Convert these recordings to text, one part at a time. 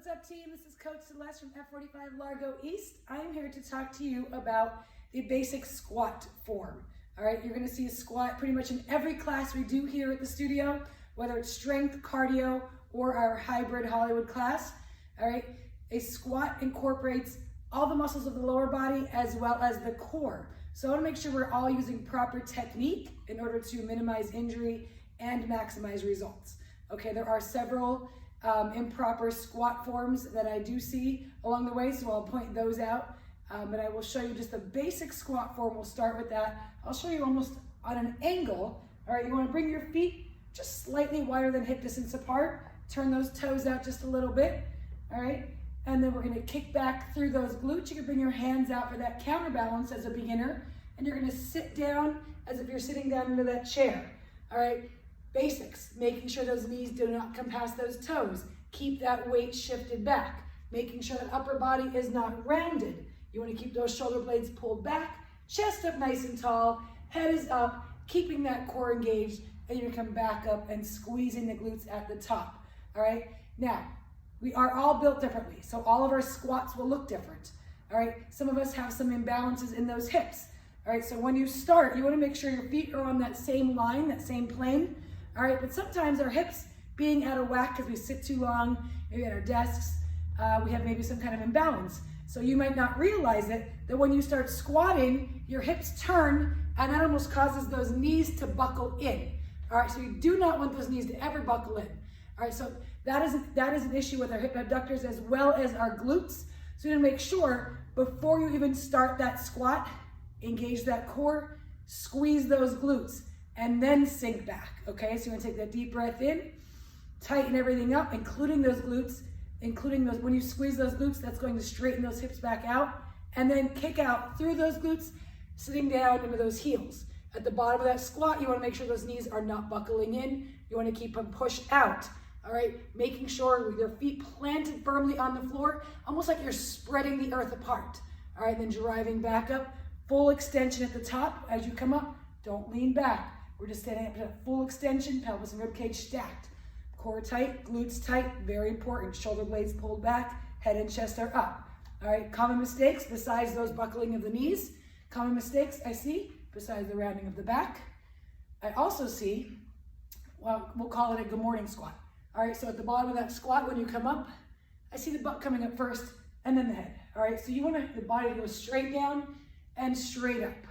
What's up, team? This is Coach Celeste from F45 Largo East. I'm here to talk to you about the basic squat form. All right, you're going to see a squat pretty much in every class we do here at the studio, whether it's strength, cardio, or our hybrid Hollywood class. All right, a squat incorporates all the muscles of the lower body as well as the core. So I want to make sure we're all using proper technique in order to minimize injury and maximize results. Okay, there are several improper squat forms that I do see along the way, so I'll point those out. But I will show you just the basic squat form. We'll start with that. I'll show you almost on an angle. All right, you want to bring your feet just slightly wider than hip distance apart. Turn those toes out just a little bit. All right, and then we're going to kick back through those glutes. You can bring your hands out for that counterbalance as a beginner, and you're going to sit down as if you're sitting down into that chair. All right. Basics, making sure those knees do not come past those toes. Keep that weight shifted back. Making sure that upper body is not rounded. You want to keep those shoulder blades pulled back, chest up nice and tall, head is up, keeping that core engaged, and you're going to come back up and squeezing the glutes at the top. All right? Now, we are all built differently, so all of our squats will look different. All right? Some of us have some imbalances in those hips. All right? So when you start, you want to make sure your feet are on that same line, that same plane. All right, but sometimes our hips being out of whack because we sit too long, maybe at our desks, we have maybe some kind of imbalance. So you might not realize it, that when you start squatting, your hips turn and that almost causes those knees to buckle in. All right, so you do not want those knees to ever buckle in. All right, so that is an issue with our hip abductors as well as our glutes. So you want to make sure before you even start that squat, engage that core, squeeze those glutes, and then sink back, okay? So you wanna take that deep breath in, tighten everything up, including those glutes, when you squeeze those glutes, that's going to straighten those hips back out, and then kick out through those glutes, sitting down into those heels. At the bottom of that squat, you wanna make sure those knees are not buckling in. You wanna keep them pushed out, all right? Making sure with your feet planted firmly on the floor, almost like you're spreading the earth apart, all right? Then driving back up, full extension at the top. As you come up, don't lean back. We're just standing up to full extension, pelvis and ribcage stacked. Core tight, glutes tight, very important. Shoulder blades pulled back, head and chest are up. All right, common mistakes besides those buckling of the knees. Common mistakes I see besides the rounding of the back. I also see, well, we'll call it a good morning squat. All right, so at the bottom of that squat, when you come up, I see the butt coming up first and then the head. All right, so you want the body to go straight down and straight up.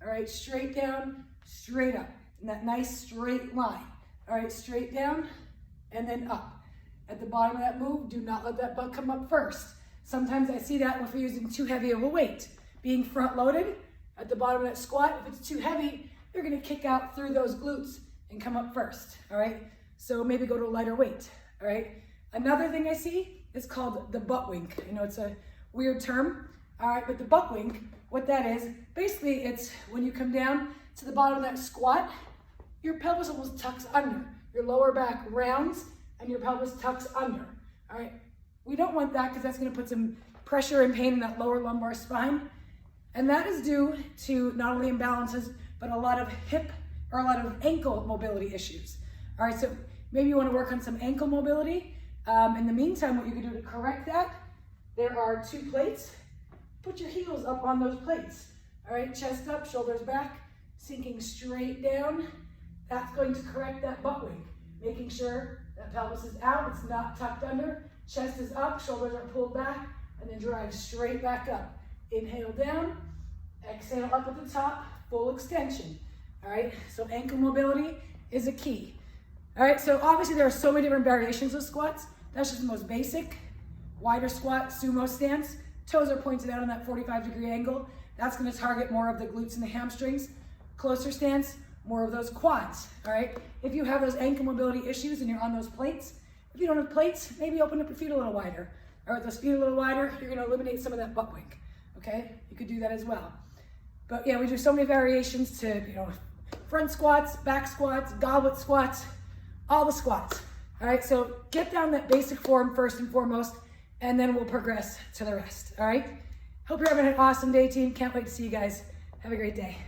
All right, straight down, straight up. In that nice straight line. All right, straight down and then up. At the bottom of that move, do not let that butt come up first. Sometimes I see that if you're using too heavy of a weight. Being front loaded, at the bottom of that squat, if it's too heavy, you're gonna kick out through those glutes and come up first, all right? So maybe go to a lighter weight, all right? Another thing I see is called the butt wink. You know, it's a weird term, all right? But the butt wink, what that is, basically it's when you come down to the bottom of that squat, your pelvis almost tucks under. Your lower back rounds and your pelvis tucks under, all right? We don't want that because that's gonna put some pressure and pain in that lower lumbar spine. And that is due to not only imbalances, but a lot of hip or a lot of ankle mobility issues. All right, so maybe you wanna work on some ankle mobility. In the meantime, what you can do to correct that, there are 2 plates. Put your heels up on those plates. All right, chest up, shoulders back, sinking straight down. That's going to correct that butt wink. Making sure that pelvis is out, it's not tucked under, chest is up, shoulders are pulled back, and then drive straight back up. Inhale down, exhale up at the top, full extension. All right, so ankle mobility is a key. All right, so obviously there are so many different variations of squats. That's just the most basic. Wider squat, sumo stance. Toes are pointed out on that 45-degree angle. That's gonna target more of the glutes and the hamstrings. Closer stance, more of those quads, all right? If you have those ankle mobility issues and you're on those plates, if you don't have plates, maybe open up your feet a little wider. All right, those feet a little wider, you're gonna eliminate some of that butt wink, okay? You could do that as well. But yeah, we do so many variations to, you know, front squats, back squats, goblet squats, all the squats, all right? So get down that basic form first and foremost, and then we'll progress to the rest, all right? Hope you're having an awesome day, team. Can't wait to see you guys. Have a great day.